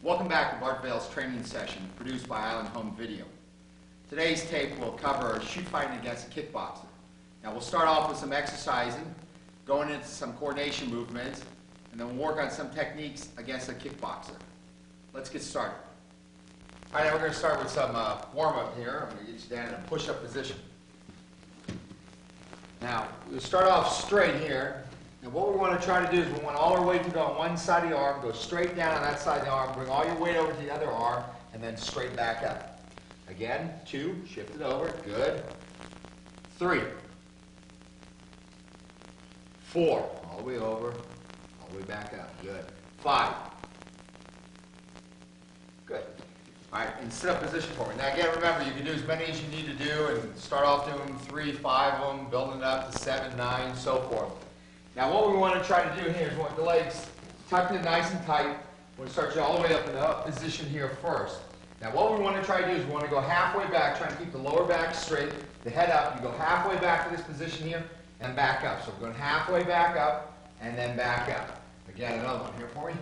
Welcome back to Bart Vale's training session produced by Island Home Video. Today's tape will cover shoot fighting against a kickboxer. Now we'll start off with some exercising, going into some coordination movements, and then we'll work on some techniques against a kickboxer. Let's get started. All right, now we're going to start with some warm-up here. I'm going to get you down in a push-up position. Now, we'll start off straight here. And what we want to try to do is we want all our weight to go on one side of the arm, go straight down on that side of the arm, bring all your weight over to the other arm, and then straight back up. Again, 2, shift it over, good. 3, 4, all the way over, all the way back up, good. 5, good. All right, and sit up position for me. Now again, remember, you can do as many as you need to do and start off doing 3, 5 of them, building it up to 7, 9, so forth. Now what we want to try to do here is we want the legs tucked in nice and tight. We're going to start you all the way up in the up position here first. Now what we want to try to do is we want to go halfway back, try and keep the lower back straight, the head up. You go halfway back to this position here and back up. So we're going halfway back up and then back up. Again, another one here for you.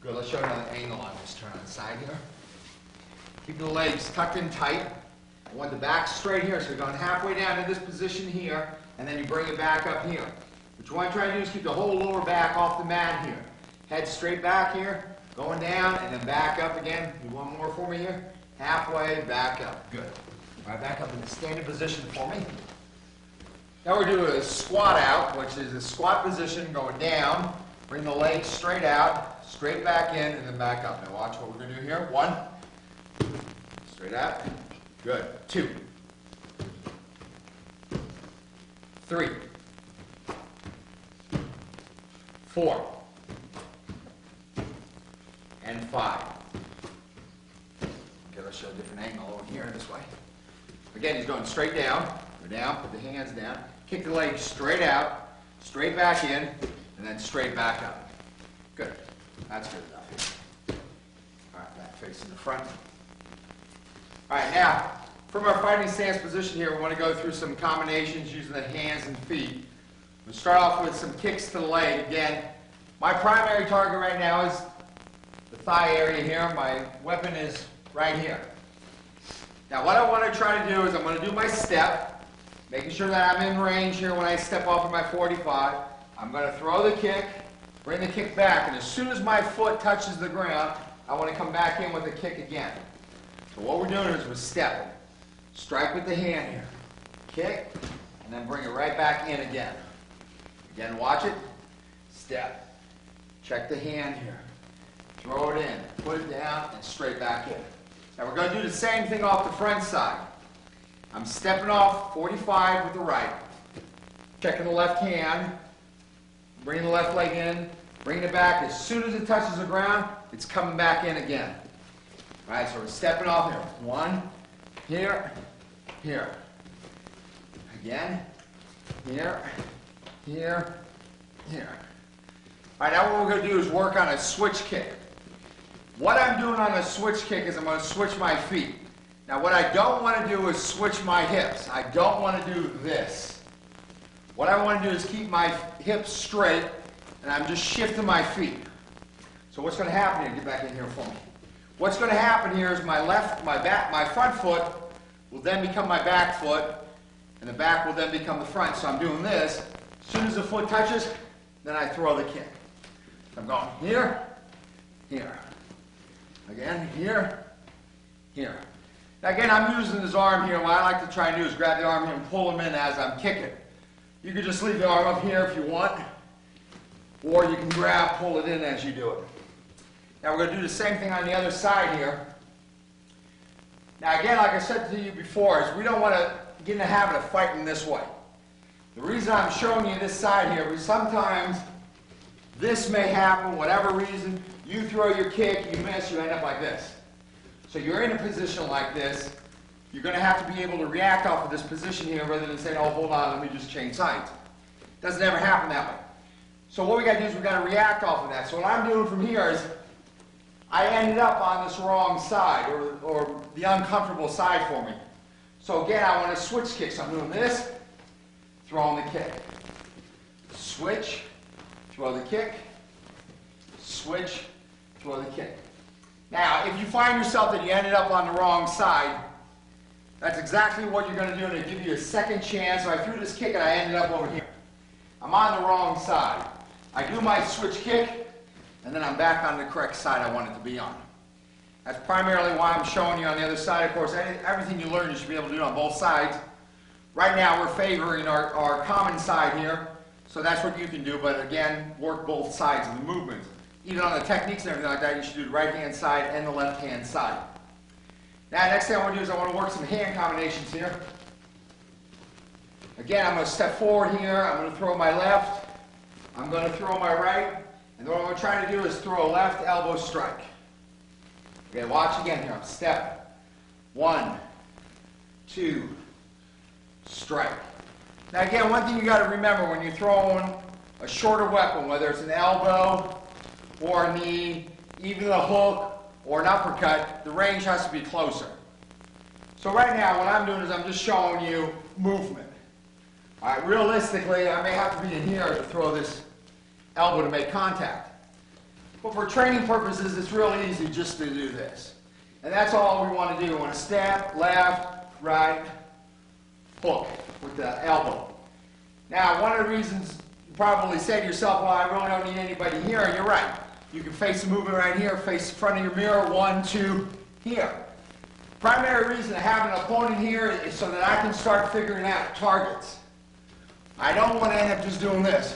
Good, let's show you another angle on this. Turn on the side here. Keep the legs tucked in tight. I want the back straight here, so you're going halfway down to this position here, and then you bring it back up here. What you want to try to do is keep the whole lower back off the mat here. Head straight back here, going down, and then back up again. Do one more for me here. Halfway, back up. Good. All right, back up in the standing position for me. Now we're doing a squat out, which is a squat position going down. Bring the legs straight out, straight back in, and then back up. Now watch what we're going to do here. 1, straight out. Good. 2, 3, 4, and 5. Okay, let's show a different angle over here this way. Again, he's going straight down. Go down, put the hands down. Kick the legs straight out, straight back in, and then straight back up. Good. That's good enough. All right, back facing the front. All right, now, from our fighting stance position here, we want to go through some combinations using the hands and feet. We'll start off with some kicks to the leg. Again, my primary target right now is the thigh area here. My weapon is right here. Now what I want to try to do is I'm going to do my step, making sure that I'm in range here when I step off of my 45. I'm going to throw the kick, bring the kick back, and as soon as my foot touches the ground, I want to come back in with a kick again. So what we're doing is we're stepping. Strike with the hand here. Kick, and then bring it right back in again. Again, watch it. Step. Check the hand here. Throw it in. Put it down and straight back in. Now we're going to do the same thing off the front side. I'm stepping off 45 with the right. Checking the left hand. Bringing the left leg in. Bringing it back. As soon as it touches the ground, it's coming back in again. All right, so we're stepping off here. One, here, here. Again, here, here, here. All right, now what we're going to do is work on a switch kick. What I'm doing on a switch kick is I'm going to switch my feet. Now what I don't want to do is switch my hips. I don't want to do this. What I want to do is keep my hips straight, and I'm just shifting my feet. So what's going to happen here? Get back in here for me. What's going to happen here is my front foot will then become my back foot, and the back will then become the front. So I'm doing this. As soon as the foot touches, then I throw the kick. So I'm going here, here. Again, here, here. Now again, I'm using his arm here. What I like to try and do is grab the arm here and pull him in as I'm kicking. You can just leave the arm up here if you want, or you can pull it in as you do it. Now we're going to do the same thing on the other side here. Now again, like I said to you before, is we don't want to get in the habit of fighting this way. The reason I'm showing you this side here is sometimes this may happen, whatever reason, you throw your kick, you miss, you end up like this. So you're in a position like this, you're going to have to be able to react off of this position here rather than saying, oh, hold on, let me just change sides. It doesn't ever happen that way. So what we got to do is we got to react off of that. So what I'm doing from here is I ended up on this wrong side, or the uncomfortable side for me. So again, I want to switch kicks. I'm doing this, throwing the kick. Switch, throw the kick, switch, throw the kick. Now, if you find yourself that you ended up on the wrong side, that's exactly what you're going to do, and it'll give you a second chance. So I threw this kick and I ended up over here. I'm on the wrong side. I do my switch kick, and then I'm back on the correct side I want it to be on. That's primarily why I'm showing you on the other side. Of course, everything you learn you should be able to do on both sides. Right now we're favoring our common side here, so that's what you can do, but again, work both sides of the movement. Even on the techniques and everything like that, you should do the right-hand side and the left-hand side. Now, next thing I want to do is I want to work some hand combinations here. Again, I'm going to step forward here, I'm going to throw my left, I'm going to throw my right, and what I'm trying to do is throw a left elbow strike. Okay, watch again here. I'm step, 1, 2, strike. Now again, one thing you got to remember when you're throwing a shorter weapon, whether it's an elbow or a knee, even a hook or an uppercut, the range has to be closer. So right now what I'm doing is I'm just showing you movement. All right, realistically, I may have to be in here to throw this elbow to make contact. But for training purposes, it's real easy just to do this. And that's all we want to do. We want to step, left, right, hook with the elbow. Now, one of the reasons you probably say to yourself, well, I really don't need anybody here, and you're right. You can face the movement right here, face the front of your mirror, 1, 2, here. Primary reason to have an opponent here is so that I can start figuring out targets. I don't want to end up just doing this.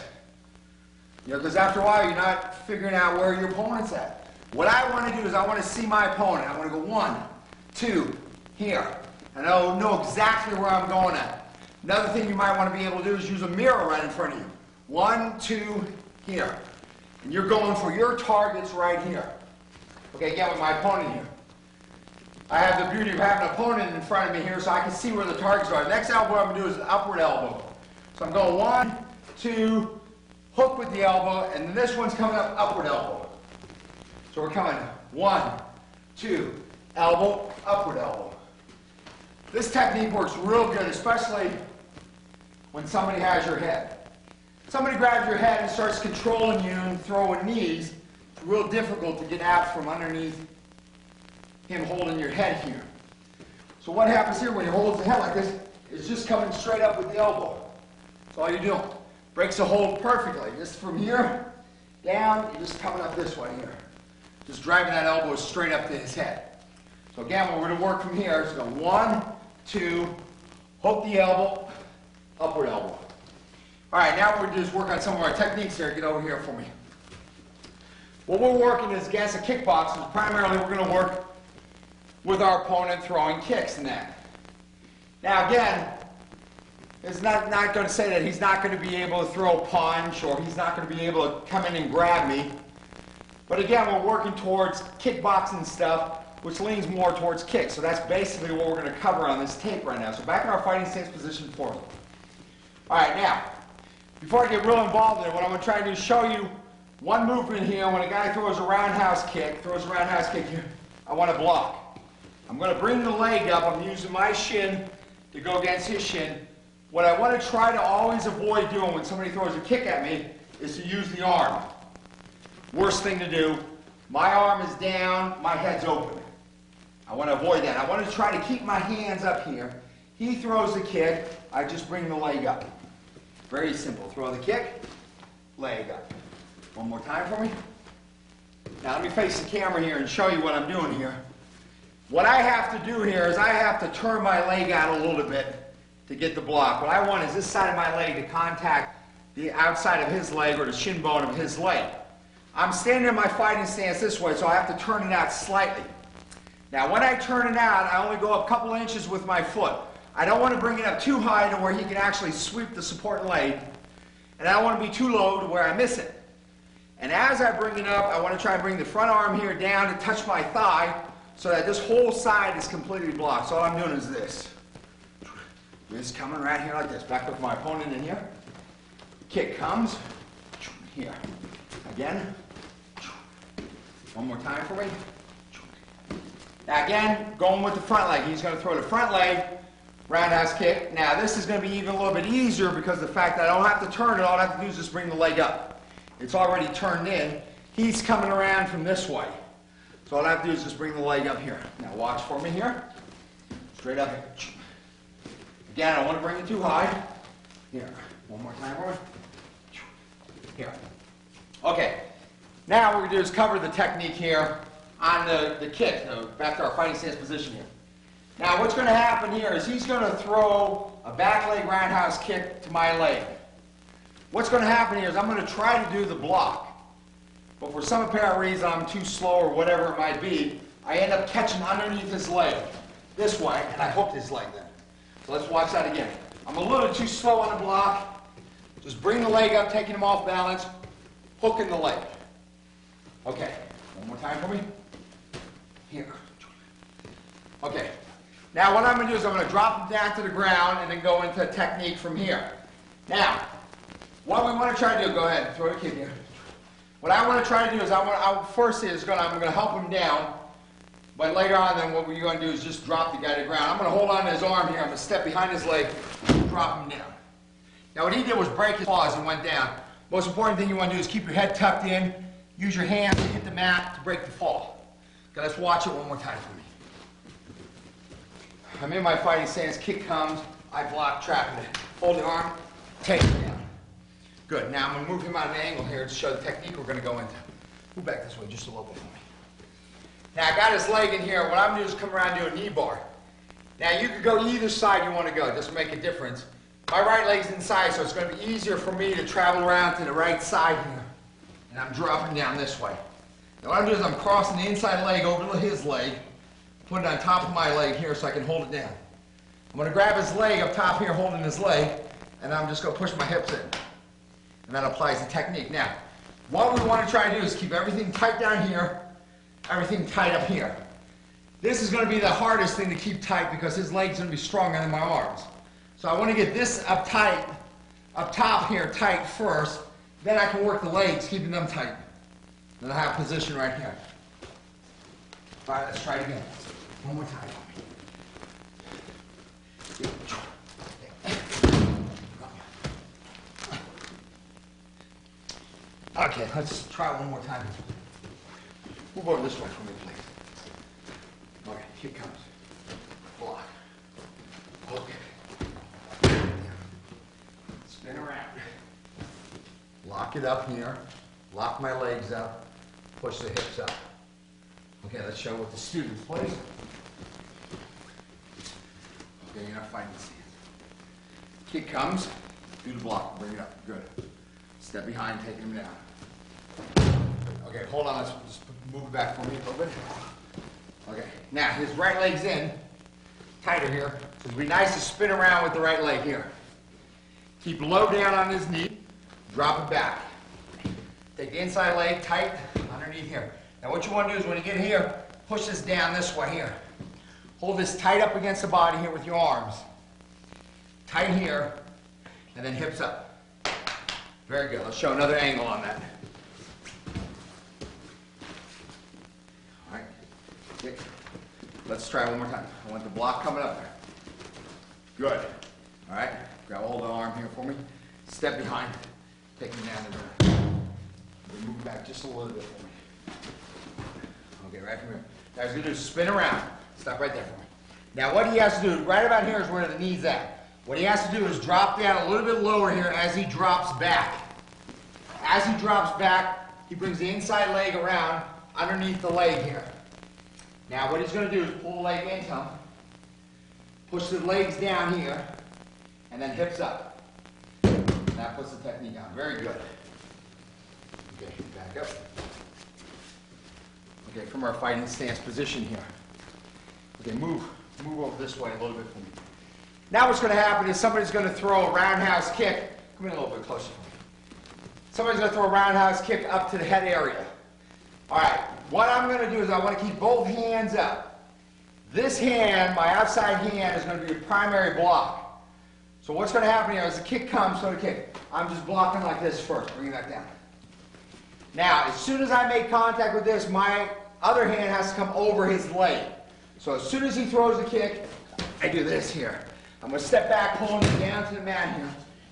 You know, because after a while, you're not figuring out where your opponent's at. What I want to do is I want to see my opponent. I want to go 1, 2, here. And I'll know exactly where I'm going at. Another thing you might want to be able to do is use a mirror right in front of you. 1, 2, here. And you're going for your targets right here. Okay, again with my opponent here. I have the beauty of having an opponent in front of me here so I can see where the targets are. The next elbow I'm going to do is an upward elbow. So I'm going 1, 2, hook with the elbow, and then this one's coming up upward elbow. So we're coming 1, 2, elbow, upward elbow. This technique works real good, especially when somebody has your head. Somebody grabs your head and starts controlling you and throwing knees. It's real difficult to get out from underneath him holding your head here. So what happens here when he holds the head like this is just coming straight up with the elbow. That's all you're doing. Breaks the hold perfectly. Just from here down, you're just coming up this way here. Just driving that elbow straight up to his head. So again, what we're going to work from here is go 1, 2, hook the elbow, upward elbow. All right, now we're just work on some of our techniques here. Get over here for me. What we're working is against a kickboxer. Primarily, we're going to work with our opponent throwing kicks and that. Now again, it's not going to say that he's not going to be able to throw a punch or he's not going to be able to come in and grab me. But again, we're working towards kickboxing stuff which leans more towards kick. So that's basically what we're going to cover on this tape right now. So back in our fighting stance position for me. All right, now, before I get real involved in it, what I'm going to try to do is show you one movement here. When a guy throws a roundhouse kick here, I want to block. I'm going to bring the leg up. I'm using my shin to go against his shin. What I want to try to always avoid doing when somebody throws a kick at me is to use the arm. Worst thing to do. My arm is down, my head's open. I want to avoid that. I want to try to keep my hands up here. He throws the kick, I just bring the leg up. Very simple. Throw the kick, leg up. One more time for me. Now let me face the camera here and show you what I'm doing here. What I have to do here is I have to turn my leg out a little bit to get the block. What I want is this side of my leg to contact the outside of his leg or the shin bone of his leg. I'm standing in my fighting stance this way, so I have to turn it out slightly. Now when I turn it out, I only go a couple inches with my foot. I don't want to bring it up too high to where he can actually sweep the support leg, and I don't want to be too low to where I miss it. And as I bring it up, I want to try and bring the front arm here down to touch my thigh so that this whole side is completely blocked. So all I'm doing is this. This coming right here like this. Back with my opponent in here. Kick comes. Here. Again. One more time for me. Now again, going with the front leg. He's going to throw the front leg, roundhouse kick. Now this is going to be even a little bit easier because of the fact that I don't have to turn it. All I have to do is just bring the leg up. It's already turned in. He's coming around from this way. So all I have to do is just bring the leg up here. Now watch for me here. Straight up here. Again, I don't want to bring it too high. Here. One more time for me. Here. Okay. Now what we're going to do is cover the technique here on the kick. Back to our fighting stance position here. Now what's going to happen here is he's going to throw a back leg roundhouse kick to my leg. What's going to happen here is I'm going to try to do the block. But for some apparent reason I'm too slow or whatever it might be, I end up catching underneath his leg this way and I hooked his leg then. So let's watch that again. I'm a little too slow on the block. Just bring the leg up, taking him off balance, hooking the leg. Okay, one more time for me. Here. Okay. Now what I'm going to do is I'm going to drop him down to the ground and then go into a technique from here. Now, what we want to try to do, go ahead, throw the kick here. What I want to try to do is I'm going to help him down, but later on then what we're going to do is just drop the guy to the ground. I'm going to hold on to his arm here, I'm going to step behind his leg, drop him down. Now what he did was break his paws and went down. Most important thing you want to do is keep your head tucked in, use your hands to hit the mat to break the fall. Okay, let's watch it one more time for me. I'm in my fighting stance, kick comes, I block, trap it, hold the arm, take it down. Good, now I'm going to move him out of an angle here to show the technique we're going to go into. Move back this way just a little bit for me. Now I got his leg in here, what I'm going to do is come around and do a knee bar. Now you could go either side you want to go, it doesn't make a difference. My right leg's inside, so it's going to be easier for me to travel around to the right side here. And I'm dropping down this way. Now what I'm doing is I'm crossing the inside leg over to his leg, put it on top of my leg here so I can hold it down. I'm going to grab his leg up top here, holding his leg, and I'm just going to push my hips in. And that applies the technique. Now, what we want to try to do is keep everything tight down here, everything tight up here. This is going to be the hardest thing to keep tight because his leg's going to be stronger than my arms. So I want to get this up tight, up top here tight first, then I can work the legs, keeping them tight. Then I have position right here. All right, let's try it again. One more time. Okay, let's try one more time. Move over this way for me, please. Okay, here comes. Block. Okay. Spin around. Lock it up here. Lock my legs up. Push the hips up. Okay, let's show what the students, please. Okay, you're not fighting the stance. Kick comes. Do the block. Bring it up. Good. Step behind, taking him down. Okay, hold on. Let's just move it back for me a little bit. Okay, now his right leg's in. Tighter here. So it'd be nice to spin around with the right leg here. Keep low down on his knee. Drop it back. Take the inside leg tight underneath here. Now what you want to do is when you get here, push this down this way here. Hold this tight up against the body here with your arms. Tight here, and then hips up. Very good. Let's show another angle on that. All right. Kick. Let's try one more time. I want the block coming up there. Good. All right. Grab hold of the arm here for me. Step behind. Take me down the ground. Move back just a little bit for me. Okay, right from here. Now he's going to do is spin around. Stop right there for me. Now what he has to do, right about here is where the knee's at. What he has to do is drop down a little bit lower here as he drops back. As he drops back, he brings the inside leg around underneath the leg here. Now what he's going to do is pull the leg into him, push the legs down here, and then hips up. That puts the technique on. Very good. Okay, back up. Okay, from our fighting stance position here. Okay, move over this way a little bit for me. Now what's going to happen is somebody's going to throw a roundhouse kick. Come in a little bit closer for me. Somebody's going to throw a roundhouse kick up to the head area. All right, what I'm going to do is I want to keep both hands up. This hand, my outside hand, is going to be your primary block. So what's going to happen here is the kick comes, so the kick. I'm just blocking like this first, bringing that down. Now, as soon as I make contact with this, my other hand has to come over his leg. So as soon as he throws the kick, I do this here. I'm going to step back, pulling him down to the mat here.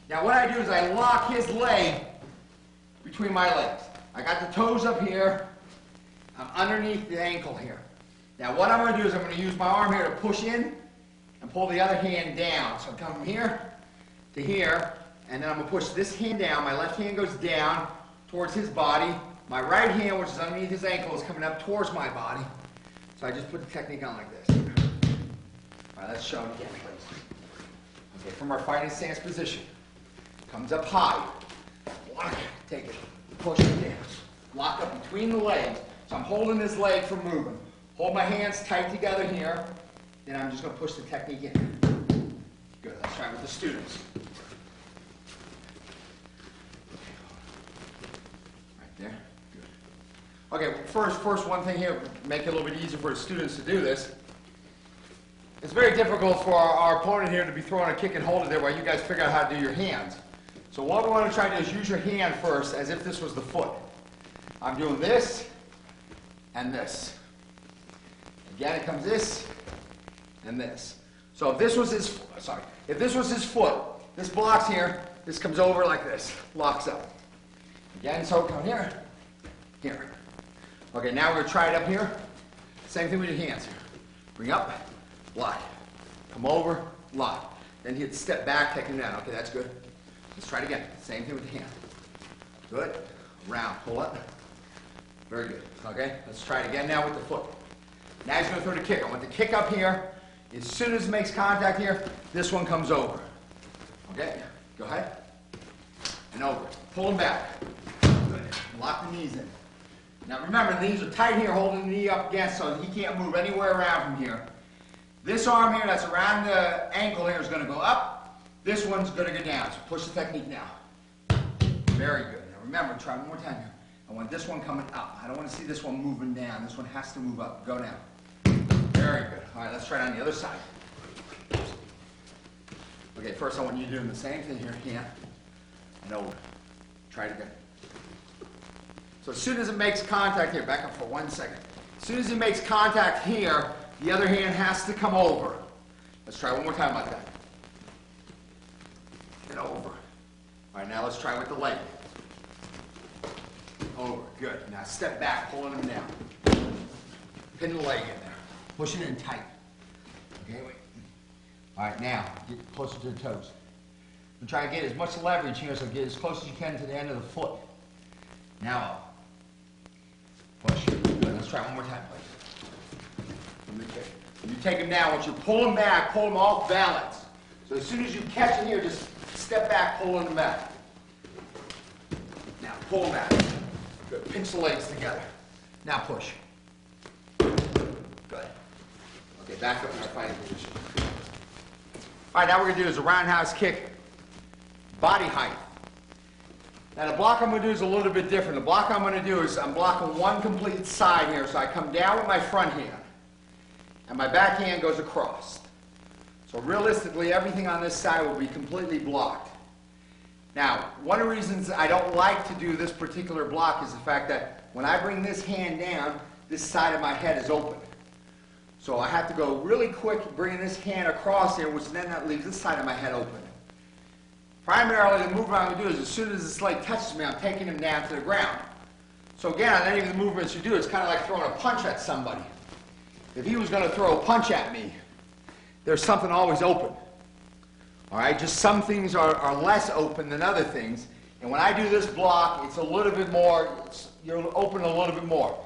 Now what I do is I lock his leg between my legs. I got the toes up here. I'm underneath the ankle here. Now what I'm going to do is I'm going to use my arm here to push in and pull the other hand down. So I'm coming from here to here, and then I'm going to push this hand down. My left hand goes down towards his body. My right hand, which is underneath his ankle, is coming up towards my body. So I just put the technique on like this. All right, let's show it again, please. Okay, from our fighting stance position. Comes up high. Lock it, take it, push it down. Lock up between the legs. So I'm holding this leg from moving. Hold my hands tight together here. Then I'm just going to push the technique in. Good, let's try it with the students. There. Good. Okay, first one thing here, make it a little bit easier for the students to do this. It's very difficult for our opponent here to be throwing a kick and hold it there while you guys figure out how to do your hands. So what we want to try to do is use your hand first as if this was the foot. I'm doing this and this. Again, it comes this and this. So if this was his foot, this blocks here, this comes over like this, locks up. Again, so come here, here. Okay, now we're going to try it up here. Same thing with your hands here. Bring up, lock. Come over, lock. Then hit step back, take him down. Okay, that's good. Let's try it again. Same thing with the hand. Good. Round, pull up. Very good. Okay, let's try it again now with the foot. Now he's going to throw the kick. I want the kick up here. As soon as it makes contact here, this one comes over. Okay, go ahead. And over. Pull him back. Good. Lock the knees in. Now remember, the knees are tight here, holding the knee up against so he can't move anywhere around from here. This arm here that's around the ankle here is going to go up. This one's going to go down. So push the technique now. Very good. Now remember, try one more time here. I want this one coming up. I don't want to see this one moving down. This one has to move up. Go down. Very good. All right, let's try it on the other side. Okay, first I want you doing the same thing here. Hand and over. Try it again. So as soon as it makes contact here, back up for 1 second. As soon as it makes contact here, the other hand has to come over. Let's try one more time like that. And over. All right, now let's try with the leg. Over. Good. Now step back, pulling him down. Pin the leg in there. Push it in tight. Okay, wait. All right, now get closer to the toes. And try to get as much leverage here, so get as close as you can to the end of the foot. Now up. Push. Good. Let's try one more time, please. From the kick. When you take him down, once you pull him back, pull him off balance. So as soon as you catch him here, just step back, pull him back. Now pull him back. Good. Pinch the legs together. Now push. Good. Okay, back up in our fighting position. All right, now what we're going to do is a roundhouse kick, body height. Now the block I'm going to do is a little bit different. The block I'm going to do is I'm blocking one complete side here. So I come down with my front hand, and my back hand goes across. So realistically, everything on this side will be completely blocked. Now, one of the reasons I don't like to do this particular block is the fact that when I bring this hand down, this side of my head is open. So I have to go really quick bringing this hand across here, which then that leaves this side of my head open. Primarily, the movement I'm going to do is as soon as this leg touches me, I'm taking him down to the ground. So again, on any of the movements you do, it's kind of like throwing a punch at somebody. If he was going to throw a punch at me, there's something always open. All right, just some things are less open than other things. And when I do this block, it's a little bit more, you're open a little bit more.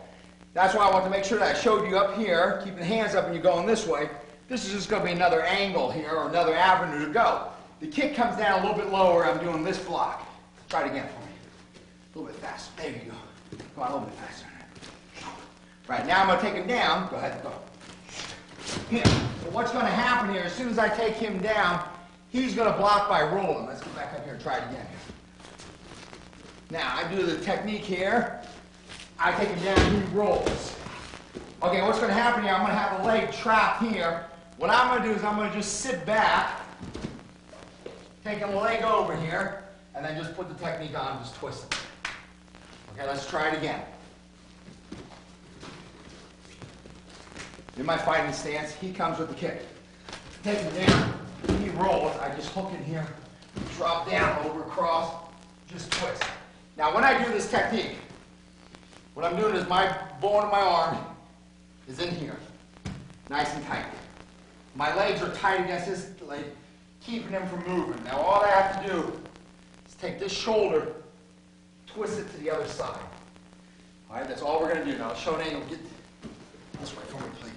That's why I want to make sure that I showed you up here, keeping the hands up and you're going this way. This is just going to be another angle here or another avenue to go. The kick comes down a little bit lower. I'm doing this block. Try it again for me. A little bit faster. There you go. Come on, a little bit faster. Right, now I'm going to take him down. Go ahead, go. Here. So what's going to happen here, as soon as I take him down, he's going to block by rolling. Let's go back up here and try it again. Now, I do the technique here. I take him down, he rolls. Okay, what's going to happen here, I'm going to have a leg trapped here. What I'm going to do is I'm going to just sit back, taking the leg over here, and then just put the technique on and just twist it. Okay, let's try it again. In my fighting stance, he comes with the kick. Take him down, he rolls, I just hook it here, drop down, over, cross, just twist. Now when I do this technique, what I'm doing is my bone of my arm is in here, nice and tight. My legs are tight against this leg, keeping him from moving. Now all I have to do is take this shoulder, twist it to the other side. All right, that's all we're going to do. Now show an angle. Get this way for me, please.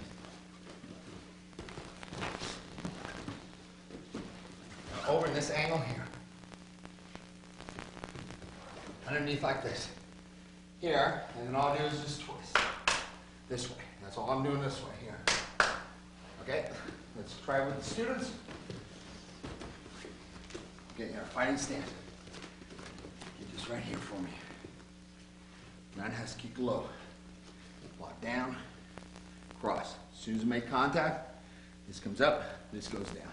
Now, over in this angle here. Underneath like this. Here, and then all I do is just twist. This way. That's all I'm doing this way here. Okay, let's try it with the students. Okay, in our fighting stance. Get this right here for me. Nine has to keep low. Block down, cross. As soon as I make contact, this comes up, this goes down.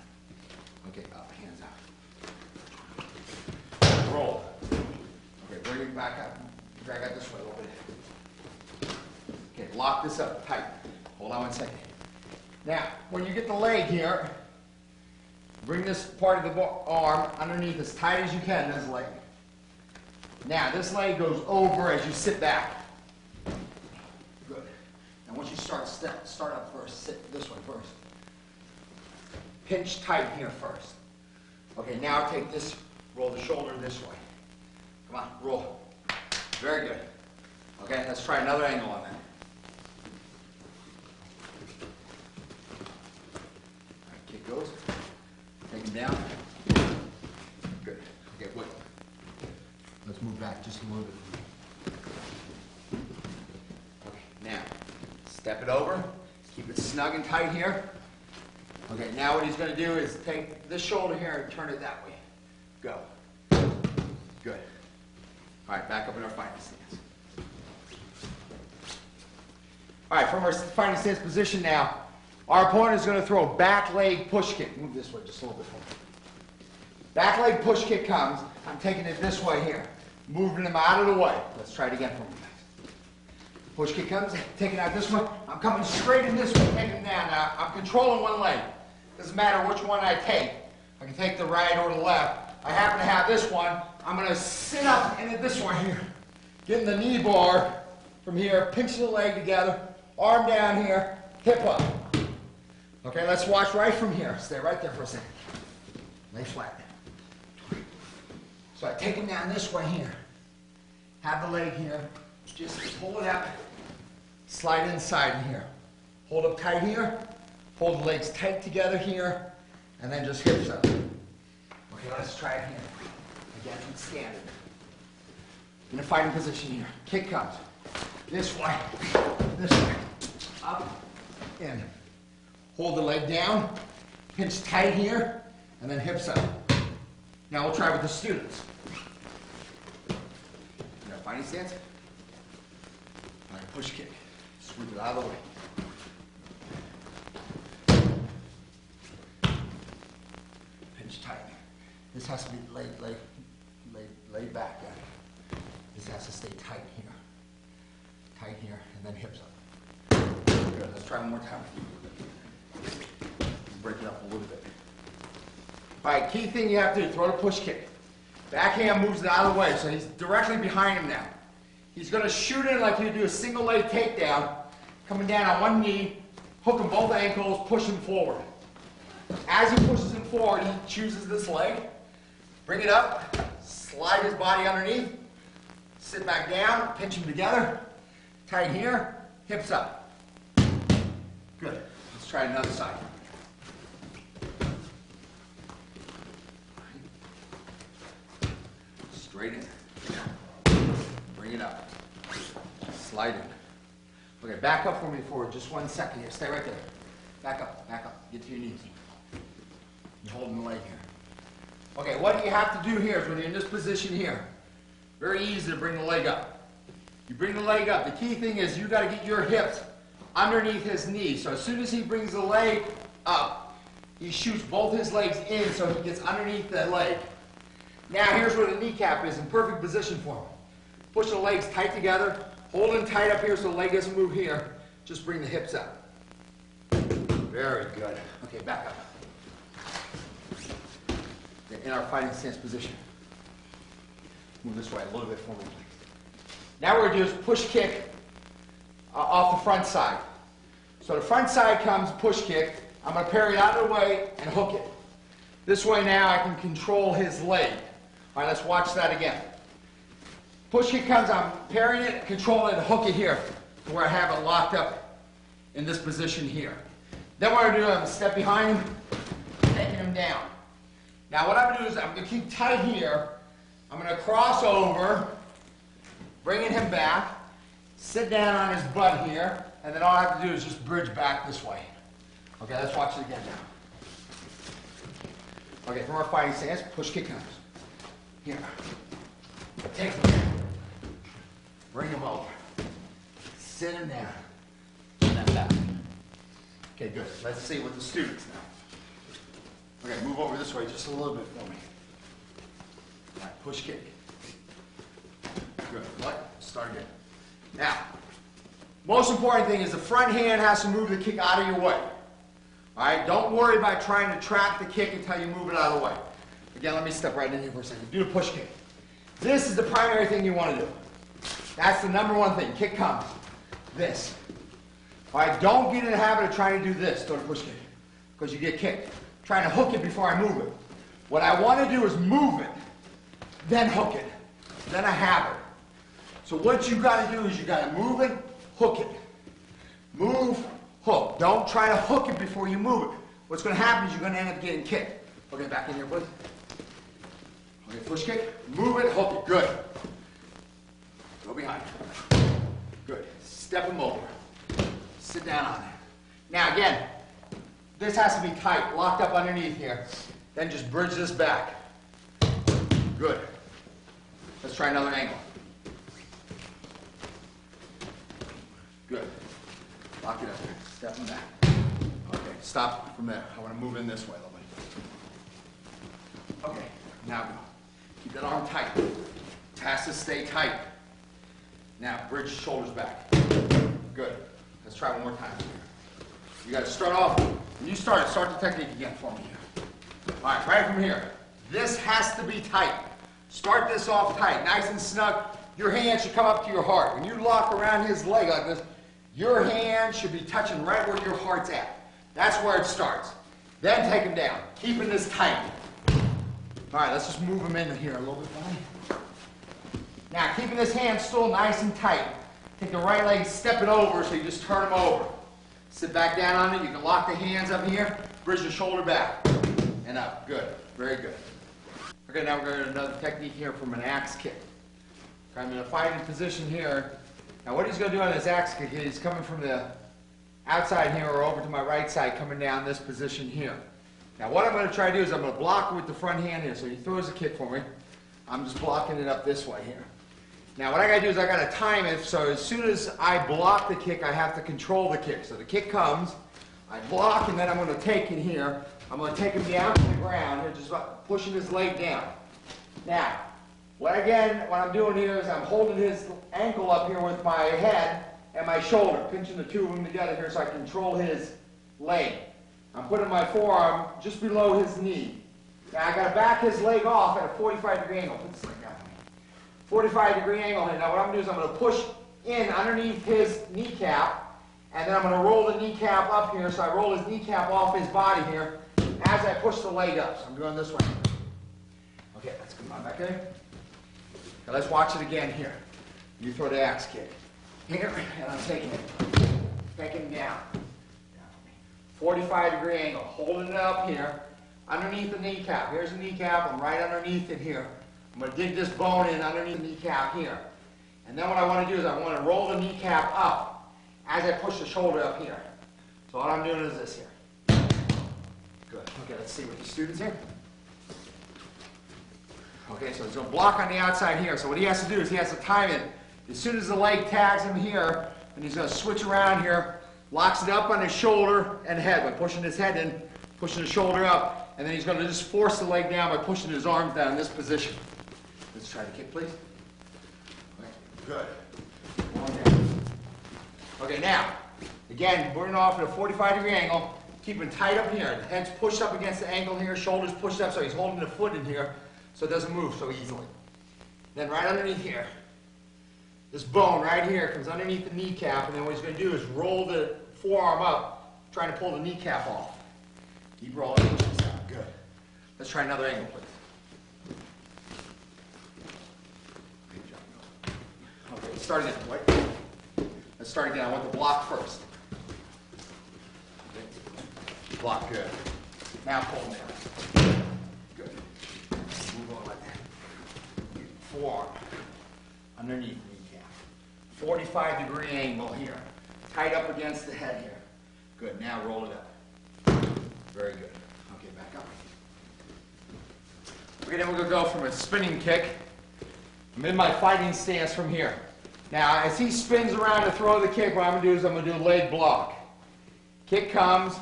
Okay, up, hands out. Roll. Okay, bring it back up. Drag out this way a little bit. Okay, lock this up tight. Hold on 1 second. Now, when you get the leg here, bring this part of the arm underneath as tight as you can, this leg. Now, this leg goes over as you sit back. Good. Now, once you start up first, sit this way first. Pinch tight here first. Okay, now take this, roll the shoulder this way. Come on, roll. Very good. Okay, let's try another angle on that. All right, kick goes. Take him down. Good. Okay, wait. Let's move back just a little bit. Okay, now, step it over. Keep it snug and tight here. Okay, now what he's going to do is take this shoulder here and turn it that way. Go. Good. All right, back up in our fighting stance. All right, from our fighting stance position now, our opponent is going to throw a back leg push kick. Move this way just a little bit. Back leg push kick comes. I'm taking it this way here. Moving him out of the way. Let's try it again for me, guys. Push kick comes, taking it out this way. I'm coming straight in this way, taking him down. Now, I'm controlling one leg. Doesn't matter which one I take. I can take the right or the left. I happen to have this one. I'm going to sit up in it this way here. Getting the knee bar from here, pinching the leg together, arm down here, hip up. Okay, let's watch right from here. Stay right there for a second. Lay flat. So I take him down this way here. Have the leg here. Just pull it out. Slide inside in here. Hold up tight here. Hold the legs tight together here. And then just hips up. Okay, let's try it here. Again, it's standard. In a fighting position here. Kick comes. This way. Up, in. Hold the leg down. Pinch tight here. And then hips up. Now we'll try with the students. Fighting stance. All right, push kick. Sweep it out of the way. Pinch tight. This has to be laid back. Yeah. This has to stay tight here. Tight here, and then hips up. Good. Let's try one more time. Break it up a little bit. All right, key thing you have to do, throw the push kick. Backhand moves it out of the way, so he's directly behind him now. He's going to shoot in like you do a single leg takedown, coming down on one knee, hooking both ankles, push him forward. As he pushes him forward, he chooses this leg, bring it up, slide his body underneath, sit back down, pinch him together, tight here, hips up. Good. Let's try another side. Straight in. Bring it up. Slide in. Okay, back up for me for just 1 second here. Stay right there. Back up, back up. Get to your knees. You're holding the leg here. Okay, what you have to do here is when you're in this position here, very easy to bring the leg up. You bring the leg up. The key thing is you got to get your hips underneath his knees. So as soon as he brings the leg up, he shoots both his legs in so he gets underneath the leg. Now here's where the kneecap is in perfect position for him. Push the legs tight together, hold him tight up here so the leg doesn't move here. Just bring the hips up. Very good. Okay, back up. In our fighting stance position. Move this way a little bit for me. Now what we're going to do is push kick off the front side. So the front side comes push kick. I'm going to parry it out of the way and hook it. This way now I can control his leg. All right, let's watch that again. Push kick comes, I'm parrying it, controlling it, and hook it here to where I have it locked up in this position here. Then what I'm going to do is I'm going to step behind him, taking him down. Now what I'm going to do is I'm going to keep tight here. I'm going to cross over, bringing him back, sit down on his butt here, and then all I have to do is just bridge back this way. Okay, let's watch it again now. Okay, from our fighting stance, push kick comes. Here. Take him down. Bring him over. Sit him down. Step back. Okay, good. Let's see with the students now. Okay, move over this way just a little bit for me. All right, push kick. Good. What? Start again. Now, most important thing is the front hand has to move the kick out of your way. All right, don't worry about trying to trap the kick until you move it out of the way. Again, let me step right in here for a second. Do the push kick. This is the primary thing you want to do. That's the number one thing. Kick comes. This. All right, don't get in the habit of trying to do this, do the push kick, because you get kicked. Trying to hook it before I move it. What I want to do is move it, then hook it. Then I have it. So what you got to do is you got to move it, hook it. Move, hook. Don't try to hook it before you move it. What's going to happen is you're going to end up getting kicked. Okay, back in here, please. Okay, push kick. Move it, hook it. Good. Go behind. Good. Step him over. Sit down on it. Now again, this has to be tight, locked up underneath here. Then just bridge this back. Good. Let's try another angle. Good. Lock it up here. Step him back. Okay, stop from there. I want to move in this way a little bit. Okay, now go. Keep that arm tight. It has to stay tight. Now, bridge shoulders back. Good. Let's try one more time. You got to start off. When you start the technique again for me here. All right, right from here. This has to be tight. Start this off tight, nice and snug. Your hand should come up to your heart. When you lock around his leg like this, your hand should be touching right where your heart's at. That's where it starts. Then take him down, keeping this tight. All right, let's just move him in here a little bit more. Now, keeping this hand still nice and tight. Take the right leg, step it over, so you just turn him over. Sit back down on it. You can lock the hands up here, bridge the shoulder back, and up. Good, very good. Okay, now we're going to do another technique here from an axe kick. Okay, I'm in a fighting position here. Now what he's going to do on this axe kick, he's coming from the outside here or over to my right side, coming down this position here. Now what I'm going to try to do is I'm going to block with the front hand here. So he throws a kick for me. I'm just blocking it up this way here. Now what I gotta do is I gotta time it, so as soon as I block the kick, I have to control the kick. So the kick comes, I block, and then I'm gonna take it here. I'm gonna take him down to the ground, here, just pushing his leg down. Now, what I'm doing here is I'm holding his ankle up here with my head and my shoulder, pinching the two of them together here so I control his leg. I'm putting my forearm just below his knee. Now I gotta back his leg off at a 45-degree angle. Put this like that. 45-degree angle here. Now what I'm gonna do is I'm gonna push in underneath his kneecap, and then I'm gonna roll the kneecap up here, so I roll his kneecap off his body here as I push the leg up. So I'm going this way. Okay, let's come on back there. Now let's watch it again here. You throw the axe kick. Here, and I'm taking it down. 45-degree angle, holding it up here, underneath the kneecap. Here's the kneecap, I'm right underneath it here. I'm going to dig this bone in underneath the kneecap here. And then what I want to do is I want to roll the kneecap up as I push the shoulder up here. So all I'm doing is this here. Good. Okay, let's see with the students here. Okay, so he's going to block on the outside here. So what he has to do is he has to time it. As soon as the leg tags him here, and he's going to switch around here, locks it up on his shoulder and head by pushing his head in, pushing his shoulder up, and then he's going to just force the leg down by pushing his arms down in this position. Let's try the kick, please. Okay, good. Okay, now, again, we're going off at a 45-degree angle, keeping tight up here. The head's pushed up against the ankle here, shoulders pushed up, so he's holding the foot in here so it doesn't move so easily. Then right underneath here, this bone right here comes underneath the kneecap, and then what he's going to do is roll the forearm up, trying to pull the kneecap off. Keep rolling. Good. Let's try another angle, please. Good job. Okay, let's start again. Wait. Let's start again. I want the block first. Okay. Block, good. Now pull down. Good. Move on like that. Forearm underneath. 45-degree angle here. Tight up against the head here. Good, now roll it up. Very good. Okay, back up. Okay, then we're going to go from a spinning kick. I'm in my fighting stance from here. Now, as he spins around to throw the kick, what I'm going to do is I'm going to do a leg block. Kick comes,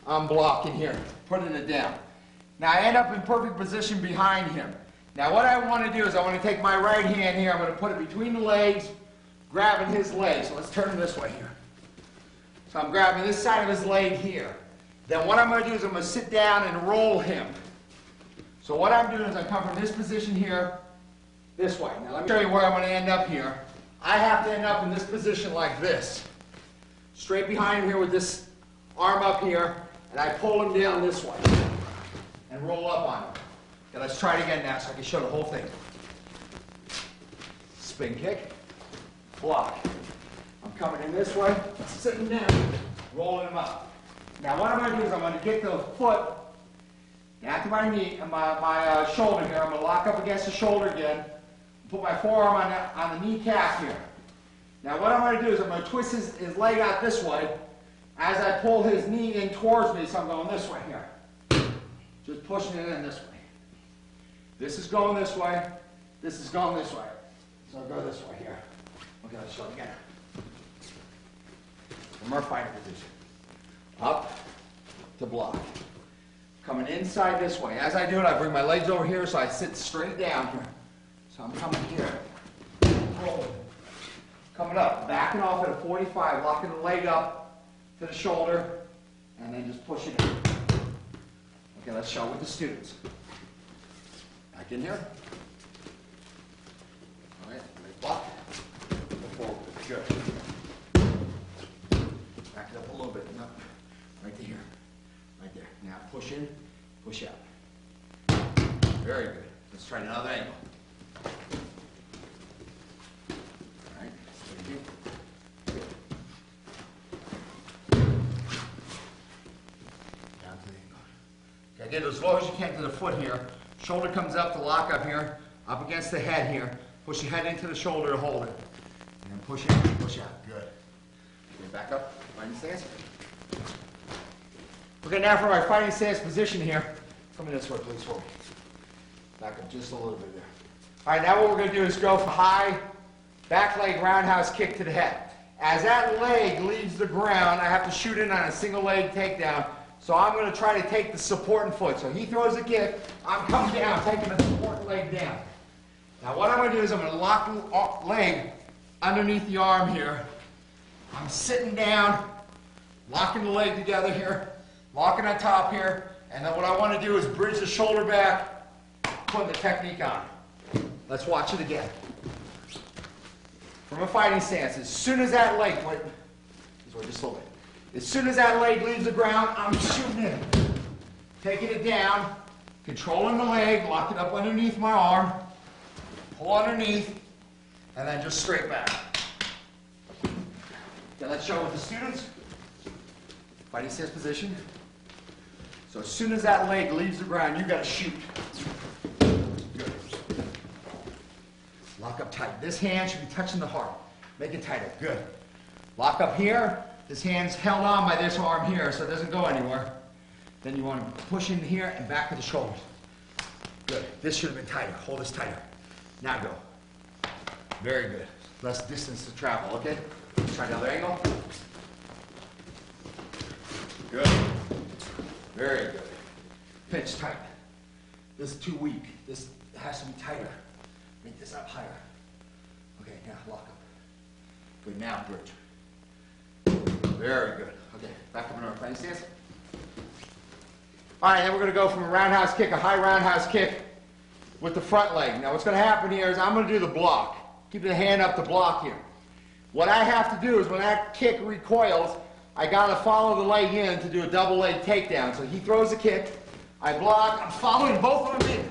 I'm blocking here, putting it down. Now, I end up in perfect position behind him. Now, what I want to do is I want to take my right hand here, I'm going to put it between the legs, grabbing his leg. So let's turn him this way here. So I'm grabbing this side of his leg here. Then what I'm going to do is I'm going to sit down and roll him. So what I'm doing is I come from this position here, this way. Now let me show you where I'm going to end up here. I have to end up in this position like this. Straight behind him here with this arm up here, and I pull him down this way. And roll up on him. Okay, let's try it again now so I can show the whole thing. Spin kick. Block. I'm coming in this way, sitting down, rolling him up. Now what I'm going to do is I'm going to get the foot down to my knee and my shoulder here. I'm going to lock up against the shoulder again, put my forearm on the kneecap here. Now what I'm going to do is I'm going to twist his leg out this way as I pull his knee in towards me, so I'm going this way here. Just pushing it in this way. This is going this way, this is going this way. So I'll go this way here. Okay, let's show it again. From our fighting position. Up to block. Coming inside this way. As I do it, I bring my legs over here so I sit straight down here. So I'm coming here. Rolling. Coming up. Backing off at a 45. Locking the leg up to the shoulder. And then just pushing it. Okay, let's show it with the students. Back in here. All right, leg block. Forward. Good. Back it up a little bit. No. Right to here. Right there. Now push in, push out. Very good. Let's try another angle. All right. Good. Down to the angle. Okay, get it as low as you can to the foot here. Shoulder comes up to lock up here. Up against the head here. Push your head into the shoulder to hold it. And push in, push out. Good. Okay, back up. Fighting stance. Okay, now for our fighting stance position here. Come in this way, please, for me. Back up just a little bit there. All right, now what we're going to do is go from high Back leg roundhouse kick to the head. As that leg leaves the ground, I have to shoot in on a single leg takedown. So I'm going to try to take the supporting foot. So he throws a kick, I'm coming down, taking the supporting leg down. Now what I'm going to do is I'm going to lock the leg underneath the arm here. I'm sitting down, locking the leg together here, locking on top here, and then what I want to do is bridge the shoulder back, putting the technique on. Let's watch it again. From a fighting stance, as soon as that leg, just slow it. As soon as that leg leaves the ground, I'm shooting in. Taking it down, controlling the leg, lock it up underneath my arm, pull underneath, and then just straight back. Okay, let's show it with the students. Fighting stance position. So as soon as that leg leaves the ground, you've got to shoot. Good. Lock up tight. This hand should be touching the heart. Make it tighter. Good. Lock up here. This hand's held on by this arm here, so it doesn't go anywhere. Then you want to push in here and back to the shoulders. Good. This should have been tighter. Hold this tighter. Now go. Very good. Less distance to travel, okay? Try another angle. Good. Very good. Pinch tight. This is too weak. This has to be tighter. Make this up higher. Okay, now lock up. Good, now bridge. Very good. Okay, back up in our fighting stance. All right, then we're going to go from a roundhouse kick, a high roundhouse kick with the front leg. Now what's going to happen here is I'm going to do the block. Keep the hand up to block here. What I have to do is when that kick recoils, I got to follow the leg in to do a double leg takedown. So he throws a kick, I block, I'm following both of them in.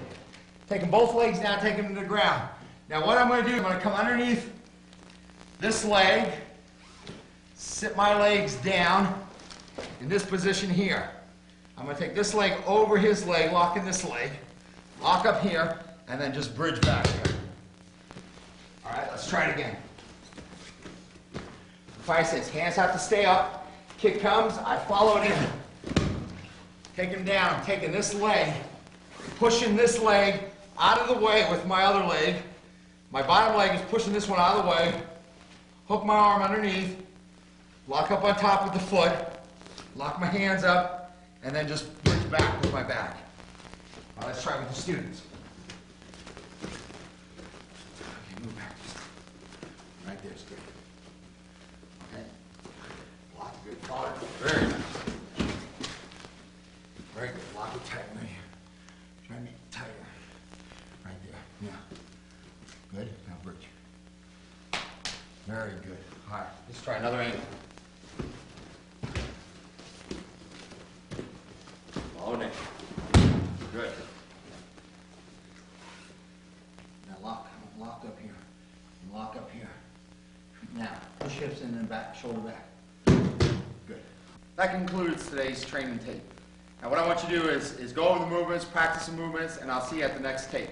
Taking both legs down, taking them to the ground. Now what I'm going to do, I'm going to come underneath this leg, sit my legs down in this position here. I'm going to take this leg over his leg, lock in this leg, lock up here, and then just bridge back here. All right, let's try it again. Fighting stance, hands have to stay up. Kick comes, I follow it in. Take him down, taking this leg, pushing this leg out of the way with my other leg. My bottom leg is pushing this one out of the way. Hook my arm underneath, lock up on top of the foot, lock my hands up, and then just bridge back with my back. All right, let's try it with the students. Okay, move back. Right there's good. Okay. Lock it good. Collar. Very nice. Very good. Lock it tight right here. Try to make it tighter. Right there. Yeah. Good. Now bridge. Very good. All right. Let's try another angle. Follow it in. Good. Now lock. Lock up here. And lock up here. Now push hips in and back, shoulder back. Good. That concludes today's training tape. Now what I want you to do is go over the movements, practice the movements, and I'll see you at the next tape.